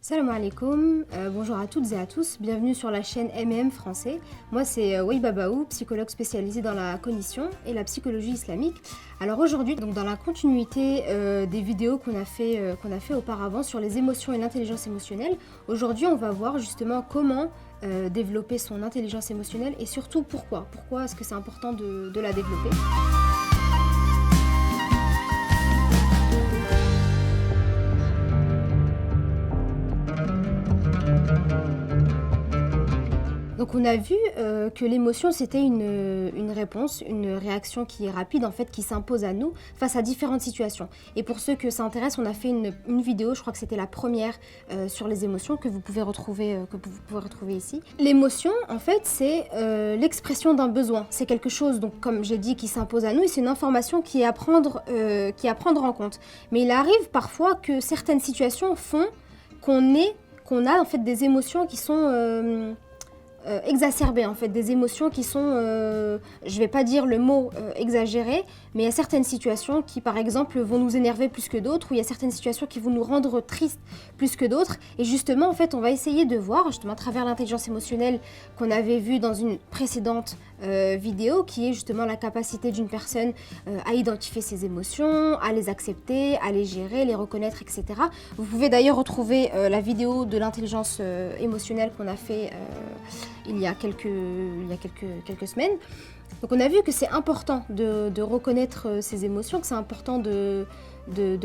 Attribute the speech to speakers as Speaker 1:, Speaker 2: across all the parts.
Speaker 1: Salam alaikum, bonjour à toutes et à tous, bienvenue sur la chaîne MM Français. Moi c'est Waiba Baou, psychologue spécialisée dans la cognition et la psychologie islamique. Alors aujourd'hui, donc dans la continuité des vidéos qu'on a fait auparavant sur les émotions et l'intelligence émotionnelle, aujourd'hui on va voir justement comment développer son intelligence émotionnelle et surtout pourquoi. Pourquoi est-ce que c'est important de la développer. Donc on a vu que l'émotion c'était une réponse, une réaction qui est rapide en fait, qui s'impose à nous face à différentes situations. Et pour ceux que ça intéresse, on a fait une vidéo, je crois que c'était la première sur les émotions que vous pouvez retrouver ici. L'émotion en fait c'est l'expression d'un besoin, c'est quelque chose donc comme j'ai dit qui s'impose à nous et c'est une information qui est à prendre en compte. Mais il arrive parfois que certaines situations font qu'on a en fait des émotions qui sont exacerbées en fait, des émotions qui sont, je vais pas dire le mot exagéré, mais il y a certaines situations qui par exemple vont nous énerver plus que d'autres, ou il y a certaines situations qui vont nous rendre tristes plus que d'autres, et justement en fait on va essayer de voir justement à travers l'intelligence émotionnelle qu'on avait vu dans une précédente vidéo, qui est justement la capacité d'une personne à identifier ses émotions, à les accepter, à les gérer, les reconnaître, etc. Vous pouvez d'ailleurs retrouver la vidéo de l'intelligence émotionnelle qu'on a fait il y a quelques semaines. Donc on a vu que c'est important de reconnaître ces émotions, que c'est important de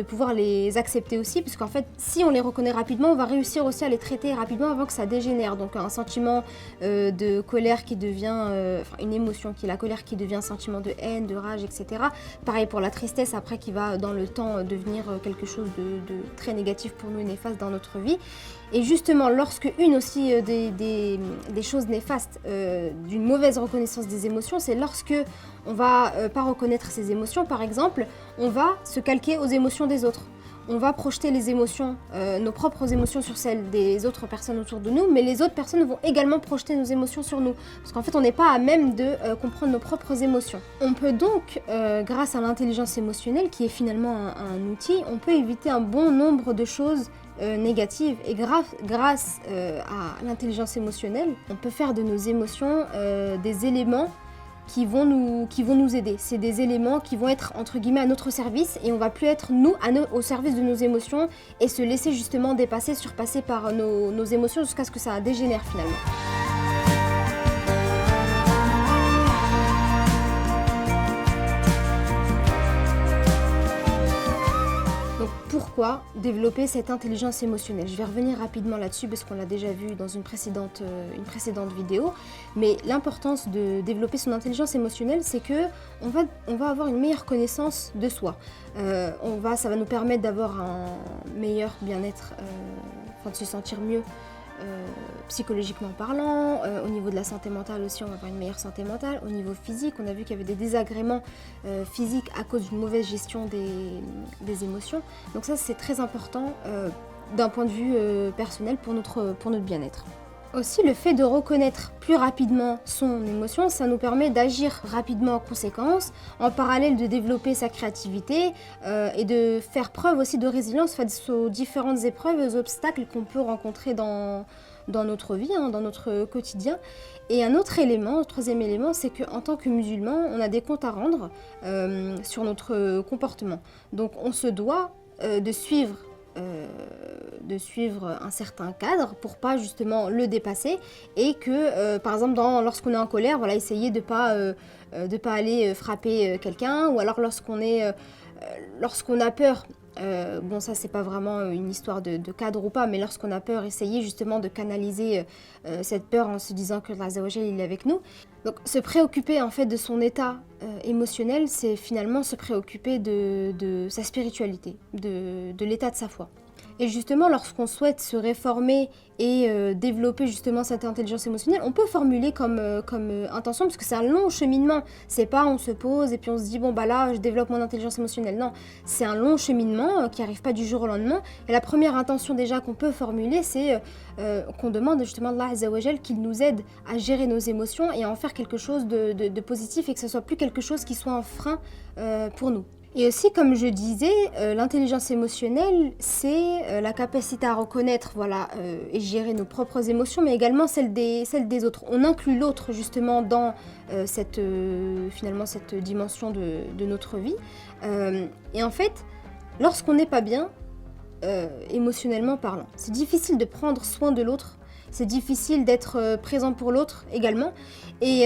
Speaker 1: pouvoir les accepter aussi, puisqu'en fait si on les reconnaît rapidement, on va réussir aussi à les traiter rapidement avant que ça dégénère. Donc un sentiment de colère qui devient, une émotion qui est la colère qui devient un sentiment de haine, de rage, etc. Pareil pour la tristesse après qui va dans le temps devenir quelque chose de très négatif pour nous et néfaste dans notre vie. Et justement, lorsque une aussi des choses néfastes d'une mauvaise reconnaissance des émotions, c'est lorsque on va pas reconnaître ses émotions, par exemple, on va se calquer aux émotions des autres. On va projeter les émotions, nos propres émotions sur celles des autres personnes autour de nous, mais les autres personnes vont également projeter nos émotions sur nous. Parce qu'en fait, on n'est pas à même de comprendre nos propres émotions. On peut donc, grâce à l'intelligence émotionnelle, qui est finalement un outil, on peut éviter un bon nombre de choses négatives. Et grâce à l'intelligence émotionnelle, on peut faire de nos émotions des éléments qui vont nous aider. C'est des éléments qui vont être entre guillemets à notre service, et on va plus être nous au service de nos émotions et se laisser justement dépasser, surpasser par nos émotions jusqu'à ce que ça dégénère finalement. Donc pourquoi développer cette intelligence émotionnelle? Je vais revenir rapidement là-dessus parce qu'on l'a déjà vu dans une précédente vidéo. Mais l'importance de développer son intelligence émotionnelle, c'est que on va avoir une meilleure connaissance de soi. Ça va nous permettre d'avoir un meilleur bien-être, de se sentir mieux psychologiquement parlant. Au niveau de la santé mentale aussi, on va avoir une meilleure santé mentale. Au niveau physique, on a vu qu'il y avait des désagréments physiques à cause d'une mauvaise gestion des émotions. Donc ça, c'est très important d'un point de vue personnel pour notre bien-être. Aussi, le fait de reconnaître plus rapidement son émotion, ça nous permet d'agir rapidement en conséquence, en parallèle de développer sa créativité et de faire preuve aussi de résilience face aux différentes épreuves et aux obstacles qu'on peut rencontrer dans notre vie, dans notre quotidien. Et un autre élément, troisième élément, c'est qu'en tant que musulman, on a des comptes à rendre sur notre comportement. Donc on se doit de suivre un certain cadre pour pas justement le dépasser, et que par exemple lorsqu'on est en colère, voilà, essayer de pas aller frapper quelqu'un, ou alors lorsqu'on a peur, bon ça c'est pas vraiment une histoire de cadre ou pas, mais lorsqu'on a peur, essayer justement de canaliser cette peur en se disant que Allah Azza wa Jal, il est avec nous. Donc se préoccuper en fait de son état émotionnel, c'est finalement se préoccuper de sa spiritualité, de l'état de sa foi. Et justement, lorsqu'on souhaite se réformer et développer justement cette intelligence émotionnelle, on peut formuler comme intention, parce que c'est un long cheminement. C'est pas on se pose et puis on se dit bon bah là je développe mon intelligence émotionnelle. Non, c'est un long cheminement qui n'arrive pas du jour au lendemain. Et la première intention déjà qu'on peut formuler, c'est qu'on demande justement à Allah Azza wa Jal qu'il nous aide à gérer nos émotions et à en faire quelque chose de positif, et que ce soit plus quelque chose qui soit un frein pour nous. Et aussi, comme je disais, l'intelligence émotionnelle, c'est la capacité à reconnaître, voilà, et gérer nos propres émotions, mais également celles des autres. On inclut l'autre justement dans finalement cette dimension de notre vie. Et en fait, lorsqu'on n'est pas bien, émotionnellement parlant, c'est difficile de prendre soin de l'autre. C'est difficile d'être présent pour l'autre également. Et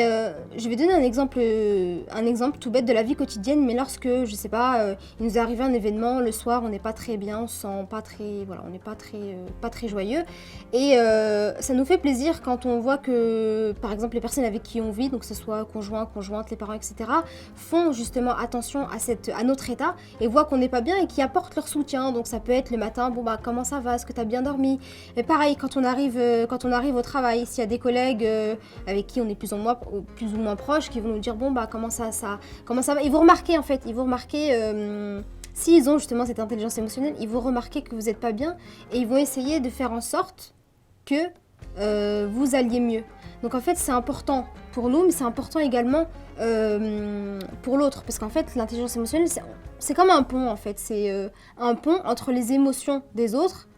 Speaker 1: je vais donner un exemple tout bête de la vie quotidienne, mais lorsque, je sais pas, il nous est arrivé un événement, le soir, on n'est pas très bien, on se sent pas très, voilà, on n'est pas très joyeux. Et ça nous fait plaisir quand on voit que, par exemple, les personnes avec qui on vit, donc que ce soit conjoint, conjointe, les parents, etc., font justement attention à notre état et voient qu'on n'est pas bien et qui apportent leur soutien. Donc ça peut être le matin, bon bah comment ça va, est-ce que tu as bien dormi? Mais pareil, quand on arrive au travail, s'il y a des collègues avec qui on est plus ou moins proches, qui vont nous dire bon bah comment ça va, ils vont remarquer en fait, s'ils ont justement cette intelligence émotionnelle, ils vont remarquer que vous n'êtes pas bien et ils vont essayer de faire en sorte que vous alliez mieux. Donc en fait c'est important pour nous, mais c'est important également pour l'autre, parce qu'en fait l'intelligence émotionnelle c'est comme un pont en fait, c'est un pont entre les émotions des autres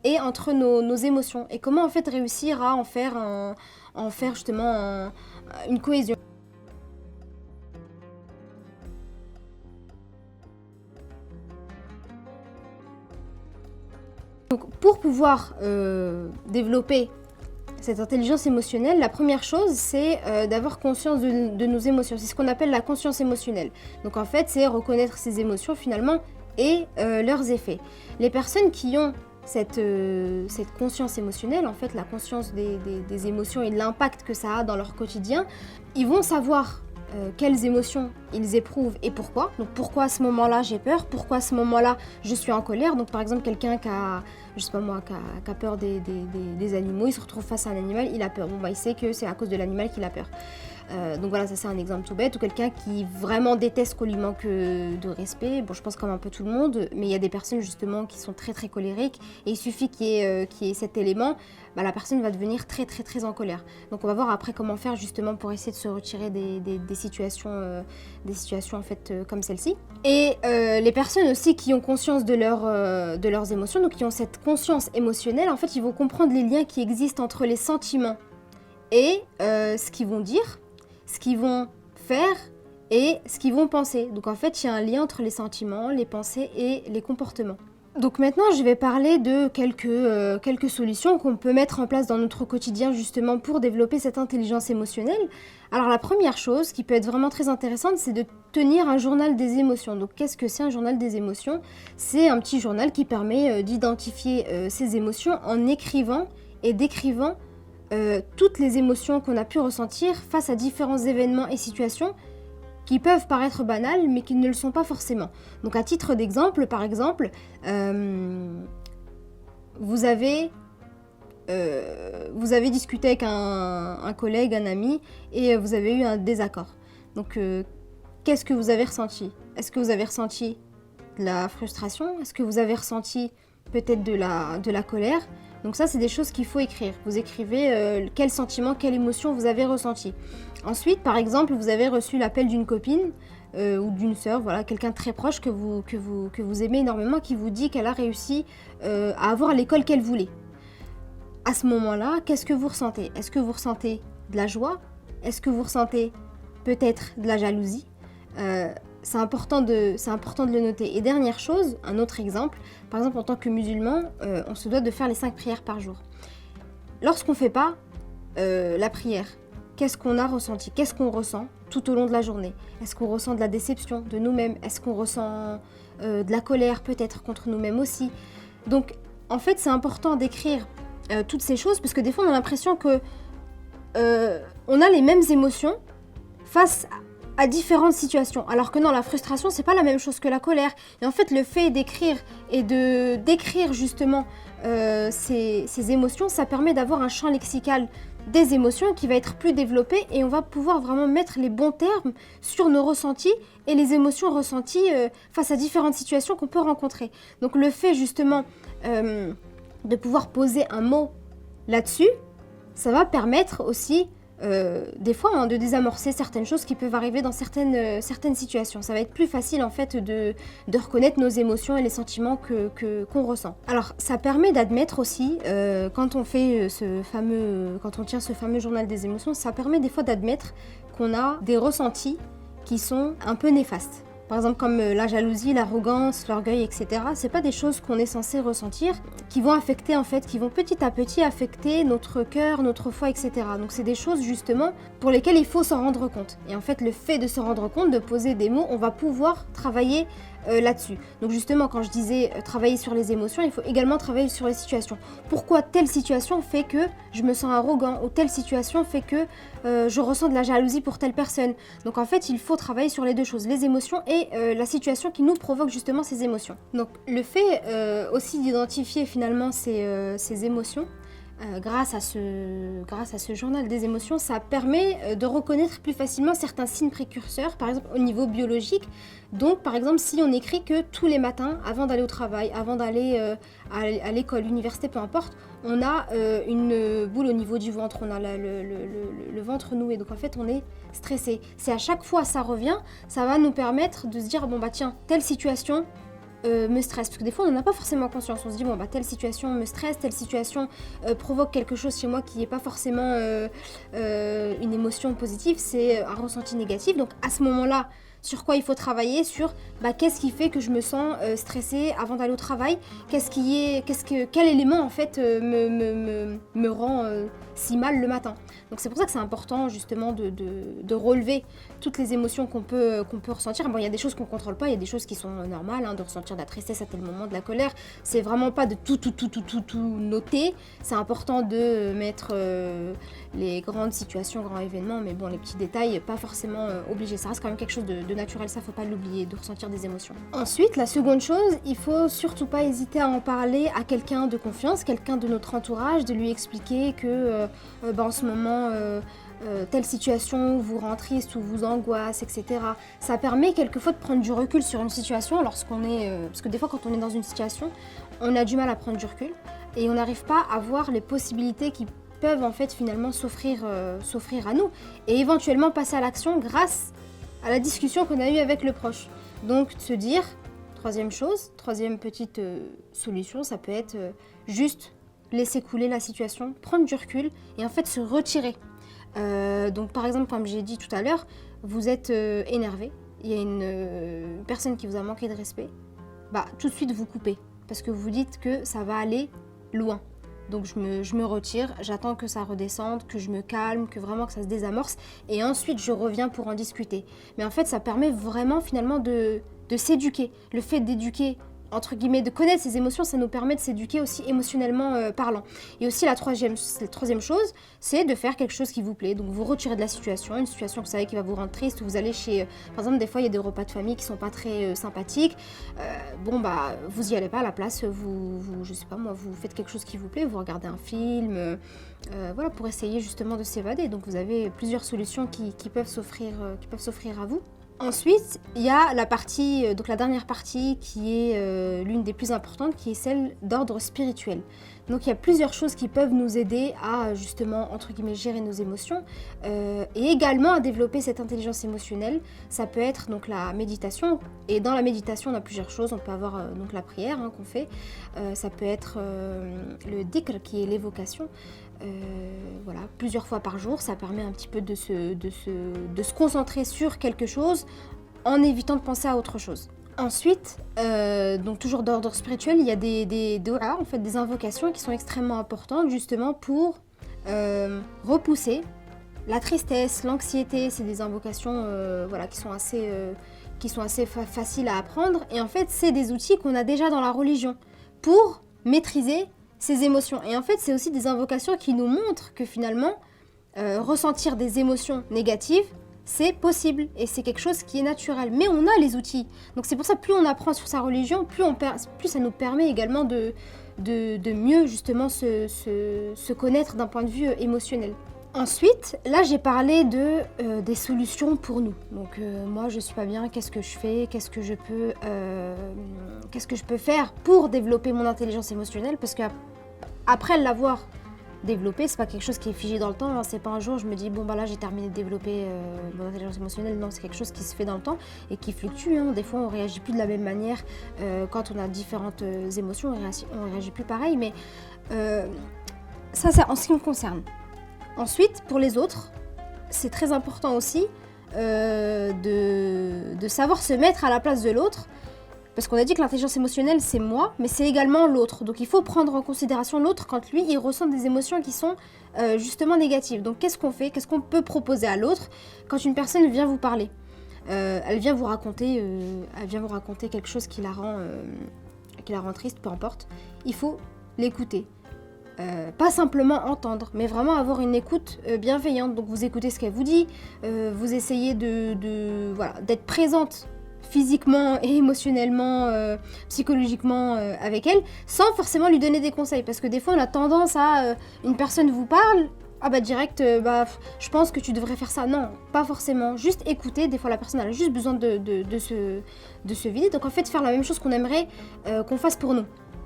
Speaker 1: et entre nos émotions. Et comment en fait réussir à en faire justement une cohésion. Donc pour pouvoir développer cette intelligence émotionnelle, la première chose, c'est d'avoir conscience de nos émotions. C'est ce qu'on appelle la conscience émotionnelle. Donc en fait, c'est reconnaître ses émotions finalement et leurs effets. Les personnes qui ont cette conscience émotionnelle, en fait, la conscience des émotions et de l'impact que ça a dans leur quotidien, ils vont savoir quelles émotions ils éprouvent et pourquoi. Donc pourquoi à ce moment-là j'ai peur, pourquoi à ce moment-là je suis en colère. Donc par exemple quelqu'un qui a, je sais pas moi, qui a peur des animaux, il se retrouve face à un animal, il a peur. Bon bah il sait que c'est à cause de l'animal qu'il a peur. Donc voilà, ça c'est un exemple tout bête. Ou quelqu'un qui vraiment déteste qu'on lui manque de respect. Bon, je pense comme un peu tout le monde, mais il y a des personnes justement qui sont très très colériques et il suffit qu'il y ait cet élément, bah, la personne va devenir très très très en colère. Donc on va voir après comment faire justement pour essayer de se retirer des situations en fait comme celle-ci. Et les personnes aussi qui ont conscience de leurs émotions, donc qui ont cette conscience émotionnelle, en fait ils vont comprendre les liens qui existent entre les sentiments et ce qu'ils vont dire, ce qu'ils vont faire et ce qu'ils vont penser. Donc en fait, il y a un lien entre les sentiments, les pensées et les comportements. Donc maintenant, je vais parler de quelques solutions qu'on peut mettre en place dans notre quotidien justement pour développer cette intelligence émotionnelle. Alors la première chose qui peut être vraiment très intéressante, c'est de tenir un journal des émotions. Donc qu'est-ce que c'est un journal des émotions? C'est un petit journal qui permet d'identifier ses émotions en écrivant et décrivant toutes les émotions qu'on a pu ressentir face à différents événements et situations qui peuvent paraître banales mais qui ne le sont pas forcément. Donc à titre d'exemple, par exemple, vous avez discuté avec un collègue, un ami, et vous avez eu un désaccord. Donc qu'est-ce que vous avez ressenti? Est-ce que vous avez ressenti de la frustration? Est-ce que vous avez ressenti peut-être de la colère? Donc ça, c'est des choses qu'il faut écrire. Vous écrivez quel sentiment, quelle émotion vous avez ressenti. Ensuite, par exemple, vous avez reçu l'appel d'une copine ou d'une sœur, voilà, quelqu'un de très proche que vous aimez énormément, qui vous dit qu'elle a réussi à avoir l'école qu'elle voulait. À ce moment-là, qu'est-ce que vous ressentez? Est-ce que vous ressentez de la joie? Est-ce que vous ressentez peut-être de la jalousie? C'est important de le noter. Et dernière chose, un autre exemple, par exemple en tant que musulman, on se doit de faire les 5 prières par jour. Lorsqu'on ne fait pas la prière, qu'est-ce qu'on a ressenti? Qu'est-ce qu'on ressent tout au long de la journée? Est-ce qu'on ressent de la déception de nous-mêmes? Est-ce qu'on ressent de la colère peut-être contre nous-mêmes aussi? Donc en fait c'est important d'écrire toutes ces choses parce que des fois on a l'impression que on a les mêmes émotions face à différentes situations. Alors que non, la frustration, c'est pas la même chose que la colère. Et en fait, le fait d'écrire et de décrire justement ces émotions, ça permet d'avoir un champ lexical des émotions qui va être plus développé et on va pouvoir vraiment mettre les bons termes sur nos ressentis et les émotions ressenties face à différentes situations qu'on peut rencontrer. Donc le fait justement de pouvoir poser un mot là-dessus, ça va permettre aussi des fois hein, de désamorcer certaines choses qui peuvent arriver dans certaines situations. Ça va être plus facile en fait de reconnaître nos émotions et les sentiments qu'on ressent. Alors ça permet d'admettre aussi, quand on fait quand on tient ce fameux journal des émotions, ça permet des fois d'admettre qu'on a des ressentis qui sont un peu néfastes. Par exemple comme la jalousie, l'arrogance, l'orgueil, etc. C'est pas des choses qu'on est censé ressentir, qui vont affecter en fait, qui vont petit à petit affecter notre cœur, notre foi, etc. Donc c'est des choses justement pour lesquelles il faut s'en rendre compte. Et en fait le fait de se rendre compte, de poser des mots, on va pouvoir travailler là-dessus. Donc justement quand je disais travailler sur les émotions, il faut également travailler sur les situations. Pourquoi telle situation fait que je me sens arrogant, ou telle situation fait que je ressens de la jalousie pour telle personne. Donc en fait il faut travailler sur les deux choses, les émotions et la situation qui nous provoque justement ces émotions. Donc le fait aussi d'identifier finalement ces émotions, grâce à ce journal des émotions, ça permet de reconnaître plus facilement certains signes précurseurs, par exemple au niveau biologique. Donc par exemple si on écrit que tous les matins, avant d'aller au travail, avant d'aller à l'école, l'université, peu importe, on a une boule au niveau du ventre, on a le ventre noué, donc en fait on est stressé. Si à chaque fois ça revient, ça va nous permettre de se dire bon bah tiens, telle situation me stresse, parce que des fois on n'en a pas forcément conscience, on se dit bon bah telle situation me stresse, telle situation provoque quelque chose chez moi qui n'est pas forcément une émotion positive, c'est un ressenti négatif. Donc à ce moment-là, sur quoi il faut travailler, sur qu'est-ce qui fait que je me sens stressée avant d'aller au travail, quel élément en fait me rend si mal le matin. Donc c'est pour ça que c'est important justement de relever toutes les émotions qu'on peut ressentir. Bon, il y a des choses qu'on contrôle pas, il y a des choses qui sont normales, hein, de ressentir de la tristesse à tel moment, de la colère. C'est vraiment pas de tout noter. C'est important de mettre les grandes situations, grands événements, mais bon, les petits détails, pas forcément obligés. Ça reste quand même quelque chose de naturel, ça faut pas l'oublier, de ressentir des émotions. Ensuite, la seconde chose, il faut surtout pas hésiter à en parler à quelqu'un de confiance, quelqu'un de notre entourage, de lui expliquer que en ce moment telle situation vous rend triste ou vous angoisse, etc. Ça permet quelquefois de prendre du recul sur une situation lorsqu'on est... parce que des fois quand on est dans une situation, on a du mal à prendre du recul et on n'arrive pas à voir les possibilités qui peuvent en fait finalement s'offrir à nous et éventuellement passer à l'action grâce à la discussion qu'on a eue avec le proche. Donc se dire, troisième petite solution, ça peut être juste laisser couler la situation, prendre du recul et en fait se retirer. Donc par exemple, comme j'ai dit tout à l'heure, vous êtes énervé, il y a une personne qui vous a manqué de respect, tout de suite vous coupez parce que vous dites que ça va aller loin. Donc je me retire, j'attends que ça redescende, que je me calme, que vraiment que ça se désamorce et ensuite je reviens pour en discuter. Mais en fait ça permet vraiment finalement de s'éduquer. Le fait d'éduquer, entre guillemets, de connaître ses émotions, ça nous permet de s'éduquer aussi émotionnellement parlant. Et aussi la troisième chose, c'est de faire quelque chose qui vous plaît. Donc vous retirez de la situation, une situation que vous savez qui va vous rendre triste, ou vous allez chez... par exemple, des fois, il y a des repas de famille qui sont pas très sympathiques. Vous y allez pas à la place, je sais pas moi, vous faites quelque chose qui vous plaît, vous regardez un film, pour essayer justement de s'évader. Donc vous avez plusieurs solutions qui peuvent s'offrir à vous. Ensuite, il y a la dernière partie qui est l'une des plus importantes, qui est celle d'ordre spirituel. Donc il y a plusieurs choses qui peuvent nous aider à justement, entre guillemets, gérer nos émotions et également à développer cette intelligence émotionnelle. Ça peut être donc la méditation, et dans la méditation on a plusieurs choses. On peut avoir donc la prière qu'on fait, ça peut être le dhikr qui est l'évocation. Plusieurs fois par jour, ça permet un petit peu de se concentrer sur quelque chose en évitant de penser à autre chose. Ensuite, donc toujours d'ordre spirituel, il y a des doa, en fait, des invocations qui sont extrêmement importantes justement pour repousser la tristesse, l'anxiété. C'est des invocations qui sont assez faciles à apprendre et en fait c'est des outils qu'on a déjà dans la religion pour maîtriser ces émotions. Et en fait, c'est aussi des invocations qui nous montrent que finalement, ressentir des émotions négatives, c'est possible et c'est quelque chose qui est naturel. Mais on a les outils. Donc c'est pour ça, plus on apprend sur sa religion, plus ça nous permet également de mieux justement se connaître d'un point de vue émotionnel. Ensuite, là j'ai parlé des solutions pour nous. Donc moi je suis pas bien, qu'est-ce que je fais, qu'est-ce que je peux faire pour développer mon intelligence émotionnelle, parce qu'après l'avoir développer, c'est pas quelque chose qui est figé dans le temps, hein. C'est pas un jour je me dis bon bah là j'ai terminé de développer mon intelligence émotionnelle, non, c'est quelque chose qui se fait dans le temps et qui fluctue, hein. Des fois on réagit plus de la même manière quand on a différentes émotions, on réagit plus pareil, mais ça c'est en ce qui me concerne. Ensuite, pour les autres, c'est très important aussi de savoir se mettre à la place de l'autre. Parce qu'on a dit que l'intelligence émotionnelle, c'est moi, mais c'est également l'autre. Donc il faut prendre en considération l'autre quand lui, il ressent des émotions qui sont justement négatives. Donc qu'est-ce qu'on fait? Qu'est-ce qu'on peut proposer à l'autre quand une personne vient vous parler? Elle vient vous raconter quelque chose qui la rend triste, peu importe. Il faut l'écouter. Pas simplement entendre, mais vraiment avoir une écoute bienveillante. Donc vous écoutez ce qu'elle vous dit, vous essayez d'être présente physiquement et émotionnellement, psychologiquement avec elle, sans forcément lui donner des conseils. Parce que des fois on a tendance à, une personne vous parle, ah bah direct, je pense que tu devrais faire ça. Non, pas forcément. Juste écouter, des fois la personne elle a juste besoin de se vider. Donc en fait faire la même chose qu'on aimerait qu'on fasse pour nous.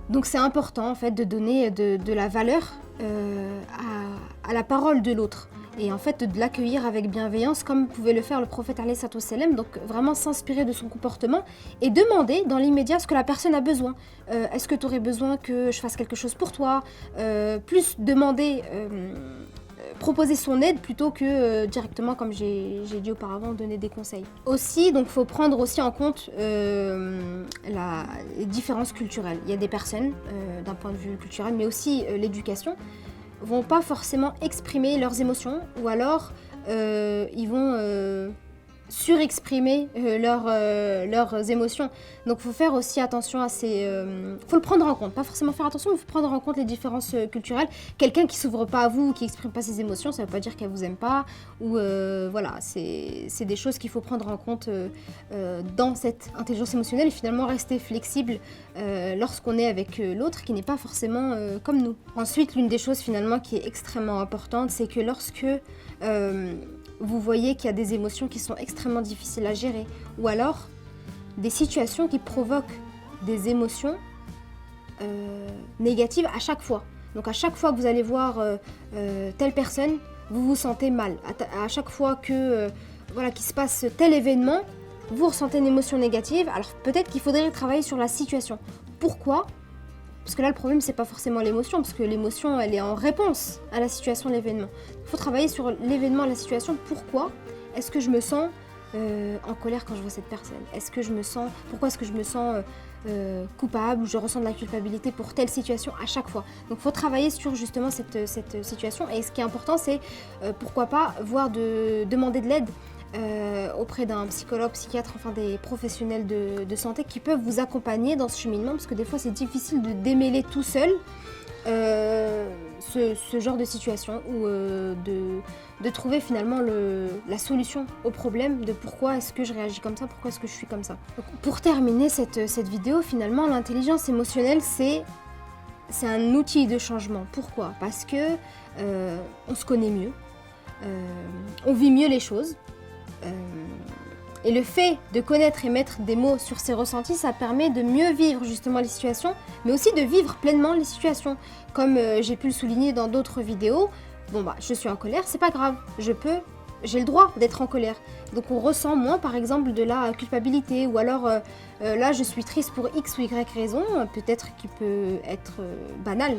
Speaker 1: Donc c'est important en fait de donner de la valeur à la parole de l'autre. Et en fait de l'accueillir avec bienveillance comme pouvait le faire le prophète alayhi salatu wassalam. Donc vraiment s'inspirer de son comportement et demander dans l'immédiat ce que la personne a besoin. Est-ce que tu aurais besoin que je fasse quelque chose pour toi? Plus demander, proposer son aide plutôt que directement, comme j'ai dit auparavant, donner des conseils. Aussi, donc faut prendre aussi en compte les différences culturelles. Il y a des personnes, d'un point de vue culturel, mais aussi l'éducation, vont pas forcément exprimer leurs émotions, ou alors ils vont surexprimer leurs émotions. Donc faut faire aussi attention à faut le prendre en compte, pas forcément faire attention, mais faut prendre en compte les différences culturelles. Quelqu'un qui s'ouvre pas à vous, qui exprime pas ses émotions, ça veut pas dire qu'elle vous aime pas, ou voilà, c'est des choses qu'il faut prendre en compte dans cette intelligence émotionnelle et finalement rester flexible lorsqu'on est avec l'autre qui n'est pas forcément comme nous. Ensuite, l'une des choses finalement qui est extrêmement importante, c'est que lorsque vous voyez qu'il y a des émotions qui sont extrêmement difficiles à gérer, ou alors des situations qui provoquent des émotions négatives à chaque fois. Donc à chaque fois que vous allez voir telle personne, vous vous sentez mal. À chaque fois que qu'il se passe tel événement, vous ressentez une émotion négative. Alors peut-être qu'il faudrait travailler sur la situation. Pourquoi ? Parce que là, le problème, c'est pas forcément l'émotion, parce que l'émotion, elle est en réponse à la situation, l'événement. Il faut travailler sur l'événement, la situation. Pourquoi est-ce que je me sens en colère quand je vois cette personne? Pourquoi est-ce que je me sens coupable ou je ressens de la culpabilité pour telle situation à chaque fois? Donc, il faut travailler sur justement cette situation. Et ce qui est important, c'est pourquoi pas demander de l'aide auprès d'un psychologue, psychiatre, enfin des professionnels de santé qui peuvent vous accompagner dans ce cheminement, parce que des fois c'est difficile de démêler tout seul ce genre de situation ou de trouver finalement la solution au problème de pourquoi est-ce que je réagis comme ça, pourquoi est-ce que je suis comme ça. Donc, pour terminer cette vidéo, finalement l'intelligence émotionnelle c'est un outil de changement. Pourquoi ? Parce que on se connaît mieux, on vit mieux les choses. Et le fait de connaître et mettre des mots sur ses ressentis, ça permet de mieux vivre justement les situations, mais aussi de vivre pleinement les situations. Comme j'ai pu le souligner dans d'autres vidéos, je suis en colère, c'est pas grave, j'ai le droit d'être en colère. Donc on ressent moins par exemple de la culpabilité, ou alors là je suis triste pour X ou Y raison, peut-être qui peut être banal.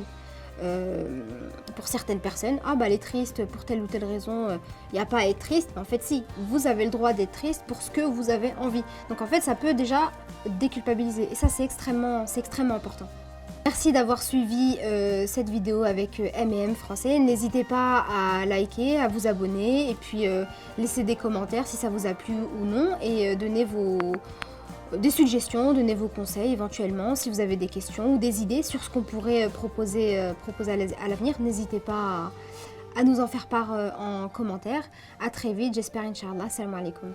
Speaker 1: Pour certaines personnes, elle est triste pour telle ou telle raison, il n'y a pas à être triste. En fait si, vous avez le droit d'être triste pour ce que vous avez envie. Donc en fait ça peut déjà déculpabiliser, et ça c'est extrêmement important. Merci d'avoir suivi cette vidéo avec M&M français. N'hésitez pas à liker, à vous abonner, et puis laisser des commentaires si ça vous a plu ou non, et donner des suggestions, donnez vos conseils éventuellement si vous avez des questions ou des idées sur ce qu'on pourrait proposer à l'avenir. N'hésitez pas à nous en faire part en commentaire. À très vite, j'espère, Inch'Allah. Salam alaikum.